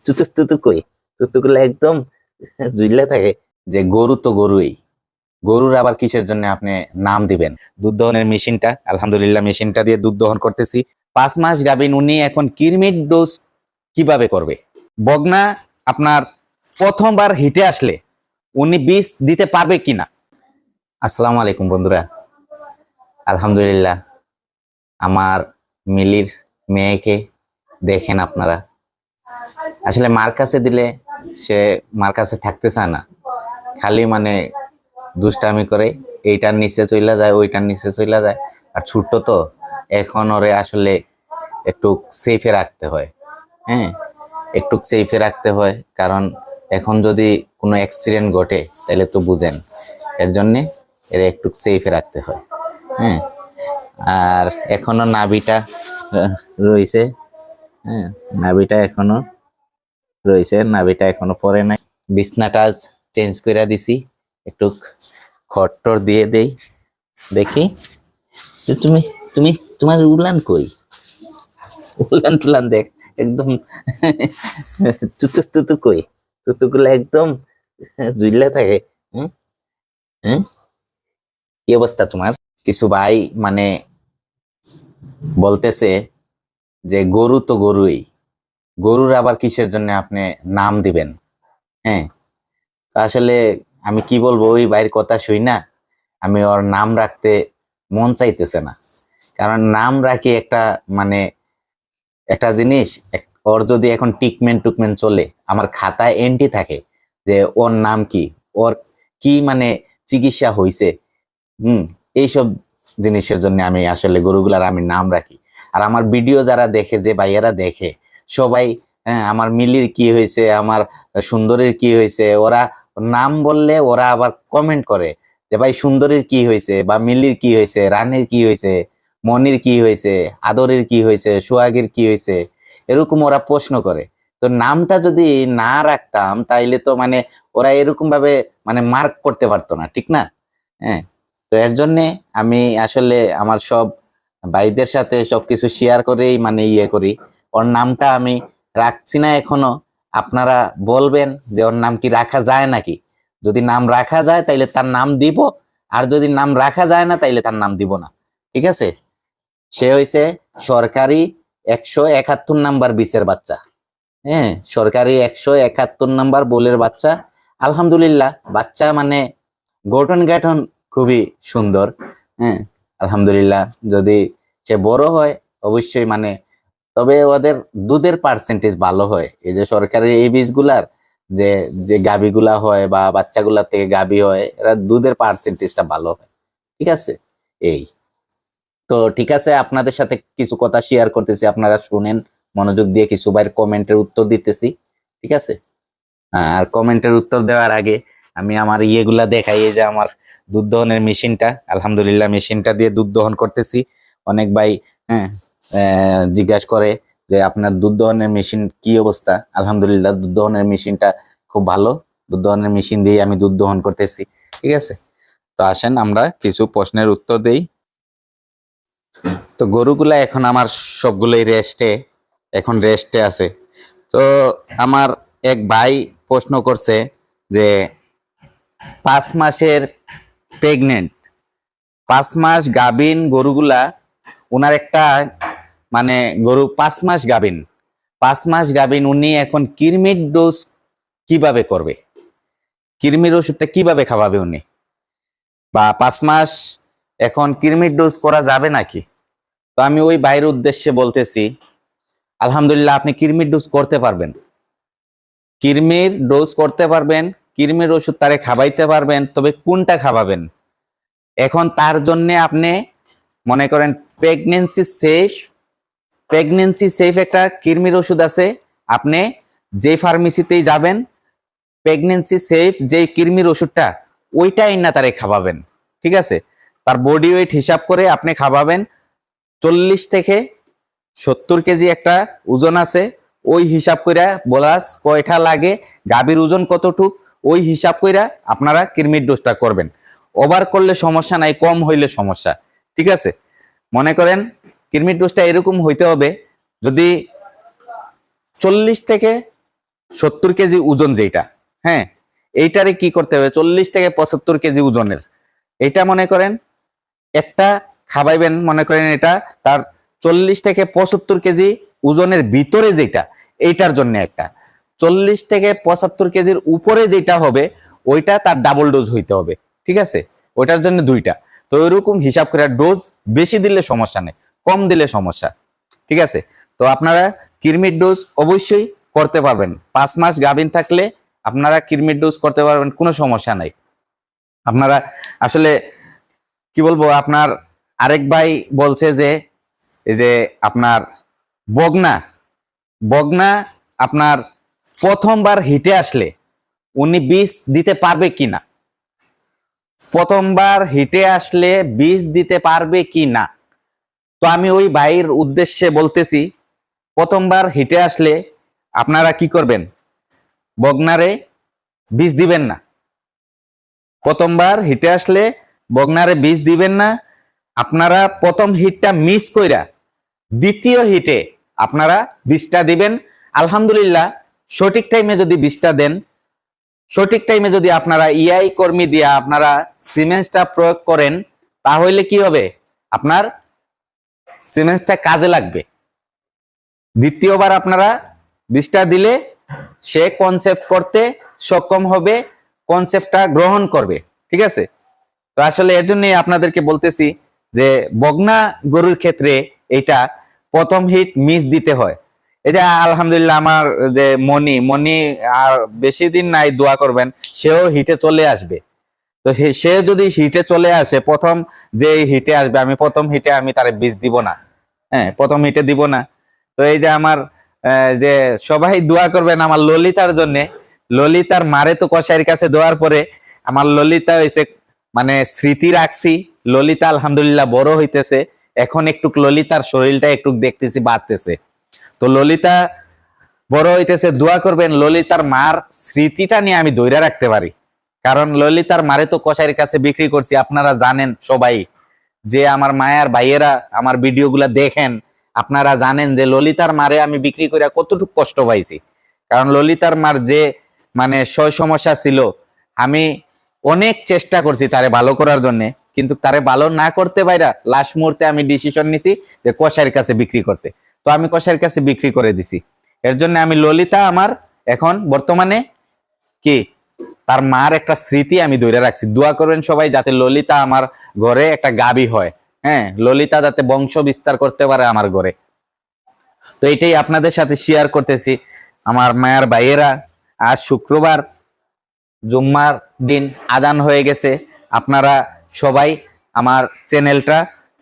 তুতুক তুতুক কই, তুতুকগুলো একদম জুইলা থাকে। যে গরু তো গরুই, গরুর আবার কিসের জন্য আপনি নাম দিবেন? দুধ দহনের মেশিনটা, আলহামদুলিল্লাহ মেশিনটা দিয়ে দুধ দহন করতেছি। 5 মাস গাভীন, উনি এখন কিরমির ডোজ কিভাবে করবে? বগনা আপনার প্রথমবার হিটে আসলে উনি বীজ দিতে পারবে কিনা? আসসালামু আলাইকুম বন্ধুরা, আলহামদুলিল্লাহ আমার মিলির মেয়েকে দেখেন আপনারা। আসলে মার কাছে দিলে সে মার কাছে থাকতে চায় না, খালি মানে দুষ্টামি করে, এইটার নিচে চইলা যায় ওইটার নিচে চইলা যায়। আর ছোট্ট তো, এখন ওরে আসলে একটু সেফে রাখতে হয়। হ্যাঁ, একটু সেফে রাখতে হয়, কারণ এখন যদি কোনো অ্যাক্সিডেন্ট ঘটে তাহলে তো বুঝেন, এর জন্যে এর একটু সেফে রাখতে হয়। হ্যাঁ, আর এখনো নাভিটা রয়েছে। হ্যাঁ, নাভিটা এখনো রয়েছে, নাভিটা এখনো পরে নাই। বিছনাটা চেঞ্জ করে দিছি, একটু খড়টর দিয়ে দেই। দেখি তুমি তুমি তোমার উলান কই? উলান টুলান দেখ, একদম তুতুক তুতুক কই, তুতুকগুলো একদম জুইলা থাকে। হ্যাঁ, হ্যাঁ, কি অবস্থা তোমার? কিছু ভাই মানে বলতেছে যে গরু তো গরুই, গরুর আবার কিসের জন্য আপনি নাম দিবেন? হ্যাঁ, তো আসলে আমি কি বলবো, ওই ভাইয়ের কথা শুই না আমি ওর নাম রাখতে মন চাইতেছে না। কারণ নাম রাখি একটা মানে একটা জিনিস, ওর যদি এখন টুকমেন্ট চলে, আমার খাতায় এন্ট্রি থাকে যে ওর নাম কি, ওর কি মানে চিকিৎসা হয়েছে। এইসব জিনিসের জন্য আমি আসলে গরুগুলার আমি নাম রাখি। আর আমার ভিডিও যারা দেখে, যে ভাইয়ারা দেখে সবাই, হ্যাঁ, আমার মিলির কি হয়েছে, আমার সুন্দরীর কি হয়েছে, ওরা নাম বললে ওরা আবার কমেন্ট করে যে ভাই সুন্দরীর কি হয়েছে, বা মিলির কি হয়েছে, রানীর কি হয়েছে, মনির কি হয়েছে, আদরের কি হয়েছে, সোহাগের কি হয়েছে, এরকম ওরা প্রশ্ন করে। তো নামটা যদি না রাখতাম তাইলে তো মানে ওরা এরকম ভাবে মানে মার্ক করতে পারতো না, ঠিক না? হ্যাঁ, তো এর জন্যে আমি আসলে আমার সব ভাইদের সাথে সবকিছু শেয়ার করেই মানে ইয়ে করি। ওর নামটা আমি রাখছি না এখনো। আপনারা বলবেন যে ওর নাম কি রাখা যায় নাকি? যদি নাম রাখা যায় তাইলে তার নাম দিব, আর যদি নাম রাখা যায় না তাইলে তার নাম দিব না। ঠিক আছে? সে হইছে সরকারি 171 নাম্বার বিচের বাচ্চা। হ্যাঁ, সরকারি 171 নাম্বার বোলের বাচ্চা। আলহামদুলিল্লাহ বাচ্চা মানে গঠন গাঠন খুবই সুন্দর। হ্যাঁ, আলহামদুলিল্লাহ যদি সে বড় হয় অবশ্যই মানে, তবে ওদের দুধের পার্সেন্টেজ ভালো হয়। এই যে সরকারি এই বীজগুলার যে যে গাবিগুলা হয় বা বাচ্চাগুলা থেকে গাবি হয়, এরা দুধের পার্সেন্টেজটা ভালো হয়। ঠিক আছে? এই তো ঠিক আছে, আপনাদের সাথে কিছু কথা শেয়ার করতেছি, আপনারা শুনেন মনোযোগ দিয়ে। কিছু ভাইয়ের কমেন্টের উত্তর দিতেছি, ঠিক আছে? আর কমেন্টের উত্তর দেওয়ার আগে আমি আমার ইয়েগুলা দেখাই। এই যে আমার দুধ দহনের মেশিনটা, আলহামদুলিল্লাহ মেশিনটা দিয়ে দুধ দহন করতেছি। অনেক ভাই হ্যাঁ জিজ্ঞাসা করে যে আপনার দুধ দহনের মেশিন কি অবস্থা। আলহামদুলিল্লাহ দুধ দহনের মেশিনটা খুব ভালো, দুধ দহনের মেশিন দিয়ে আমি দুধ দহন করতেছি। ঠিক আছে, তো আসেন আমরা কিছু প্রশ্নের উত্তর দেই। তো গরুগুলা এখন আমার সবগুলোই রেস্টে, এখন রেস্টে আছে। তো আমার এক ভাই প্রশ্ন করছে যে 5 মাসের প্রেগনেন্ট, 5 মাস গাভিন গরুগুলা, ওনার একটা মানে গরু 5 মাস গাভিন, 5 মাস গাভিন, উনি এখন কৃমির ডোজ কিভাবে করবে? কৃমির ওষুধটা কিভাবে খাওয়াবে উনি? বা 5 মাস এখন কৃমির ডোজ করা যাবে নাকি? তো আমি ওই ভাইয়ের উদ্দেশ্যে বলতেছি, আলহামদুলিল্লাহ আপনি কৃমির ডোজ করতে পারবেন, কৃমির ডোজ করতে পারবেন, কৃমির ওষুধ তারে খাওয়াইতে পারবেন। তবে কোনটা খাওয়াবেন এখন তার জন্য আপনি মনে করেন প্রেগনেন্সি সেফ, প্রেগনেন্সি সেফ একটা কৃমির ওষুধ আছে। আপনি যে ফার্মেসিতেই যাবেন, প্রেগনেন্সি সেফ যে কৃমির ওষুধটা, ওইটাই না তারে খাওয়াবেন। ঠিক আছে? তার বডি ওয়েট হিসাব করে আপনি খাওয়াবেন। 40 থেকে 70 কেজি একটা ওজন আছে, ওই হিসাব কইরা বলাস কয়টা লাগে, গাভীর ওজন কতটুক, ওই হিসাব কইরা আপনারা কৃমির ডোজটা করবেন। ওভার করলে সমস্যা নাই, কম হইলে সমস্যা। ঠিক আছে? মনে করেন কৃমির ডোজটা এরকম হইতে হবে, যদি 40 থেকে 70 কেজি ওজন যেটা, হ্যাঁ, এইটারে কি করতে হবে, 40 থেকে 75 কেজি ওজনের এটা মনে করেন একটা খাওয়াইবেন, মনে করেন এটা তার 40 থেকে 75 কেজি ওজনের ভিতরে যেটা, এইটার জন্য একটা, 40 থেকে 75 কেজির উপরে যেটা হবে ওইটা তার ডাবল ডোজ হইতে হবে, ঠিক আছে, ওইটার জন্য 2টা। তো ওইরকম হিসাব করে ডোজ বেশি দিলে সমস্যা নেই, কম দিলে সমস্যা, ঠিক আছে। তো আপনারা কৃমির ডোজ অবশ্যই করতে পারবেন, 5 মাস গাভীন থাকলে আপনারা কৃমির ডোজ করতে পারবেন, কোনো সমস্যা নাই। আপনারা আসলে কি বলবো, আপনার আরেক ভাই বলছে যে এই যে আপনার বগনা বগনা আপনার প্রথমবার হিটে আসলে উনি বীজ দিতে পারবে কিনা, প্রথমবার হিটে আসলে বীজ দিতে পারবে কিনা। তো আমি ওই ভাইয়ের উদ্দেশ্যে বলতেছি, প্রথমবার হিটে আসলে আপনারা কি করবেন, বগনারে বীজ দিবেন না। প্রথমবার হিটে আসলে বগনারে বীজ দিবেন না। আপনারা প্রথম হিটটা মিস কইরা দ্বিতীয় হিটে আপনারা বীজটা দিবেন। আলহামদুলিল্লাহ, সঠিক টাইমে যদি বীজটা দেন, সঠিক টাইমে যদি আপনারা ইআই কর্মী দিয়ে আপনারা সিমেন্সটা প্রয়োগ করেন, তাহলে কি হবে, আপনার সিমেন্সটা কাজে লাগবে। দ্বিতীয়বার আপনারা বীজটা দিলে সে কনসেপ্ট করতে সক্ষম হবে, কনসেপ্টটা গ্রহণ করবে, ঠিক আছে। তো আসলে এর জন্যই আপনাদেরকে বলতেছি যে বগনা গরুর ক্ষেত্রে এটা প্রথম হিট মিস দিতে হয়। এই যে আলহামদুলিল্লাহ আমার যে মনি আর বেশি দিন নাই, দোয়া করবেন, সেও হিটে চলে আসবে। তো সে যদি হিটে চলে আসে, প্রথম যে হিটে আসবে, আমি প্রথম হিটে আমি তার বীজ দিব না, হ্যাঁ, প্রথম হিটে দিব না। তো এই যে আমার যে সবাই দোয়া করবেন আমার ললিতার জন্য, ললিতার মারে তো কসাইয়ের কাছে দেওয়ার পরে আমার ললিতা হয়েছে, মানে স্মৃতি রাখছি, ললিতা আলহামদুলিল্লাহ বড় হইতেছে, এখন একটু ললিতার শরীরটা একটু দেখতেছি বাড়তেছে। তো ললিতা বড় হইতেছে, দোয়া করবেন ললিতার মার স্মৃতিটা নিয়ে আমি ধইরা রাখতে পারি। কারণ ললিতার মারে তো কসাইয়ের কাছে বিক্রি করছি, আপনারা জানেন সবাই, যে আমার মায়ার ভাইয়েরা আমার ভিডিওগুলা দেখেন, আপনারা জানেন যে ললিতার মারে আমি বিক্রি করে কতটুকু কষ্ট পাইছি। কারণ ললিতার মার যে মানে সমস্যা ছিল, আমি অনেক চেষ্টা করছি তারে ভালো করার জন্য, কিন্তু তারে ভালো না করতে পাইরা লাস্ট মুহূর্তে আমি ডিসিশন নিছি যে কসাইয়ের কাছে বিক্রি করতে। তো আমি কসাইয়ের কাছে বিক্রি করে দিছি। এর জন্য আমি ললিতা আমার এখন বর্তমানে কি তার মার একটা স্মৃতি আমি ধরে রাখছি। দোয়া করবেন সবাই যাতে ললিতা আমার ঘরে একটা গাবি হয়, হ্যাঁ, ললিতা যাতে বংশ বিস্তার করতে পারে আমার ঘরে। তো এটাই আপনাদের সাথে শেয়ার করতেছি আমার মায়ের ভাইয়েরা। আজ শুক্রবার, জুম্মার দিন, আজান হয়ে গেছে। আপনারা সবাই আমার চ্যানেলটা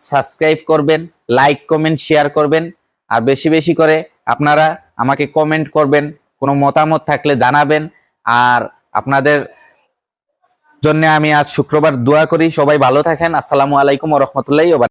সাবস্ক্রাইব করবেন, লাইক কমেন্ট শেয়ার করবেন, আর বেশি বেশি করে আপনারা আমাকে কমেন্ট করবেন, কোনো মতামত থাকলে জানাবেন। আর আপনাদের জন্য আমি আজ শুক্রবার দোয়া করি, সবাই ভালো থাকেন। আসসালামু আলাইকুম ওয়া রাহমাতুল্লাহি ওয়া বারাকাতুহু।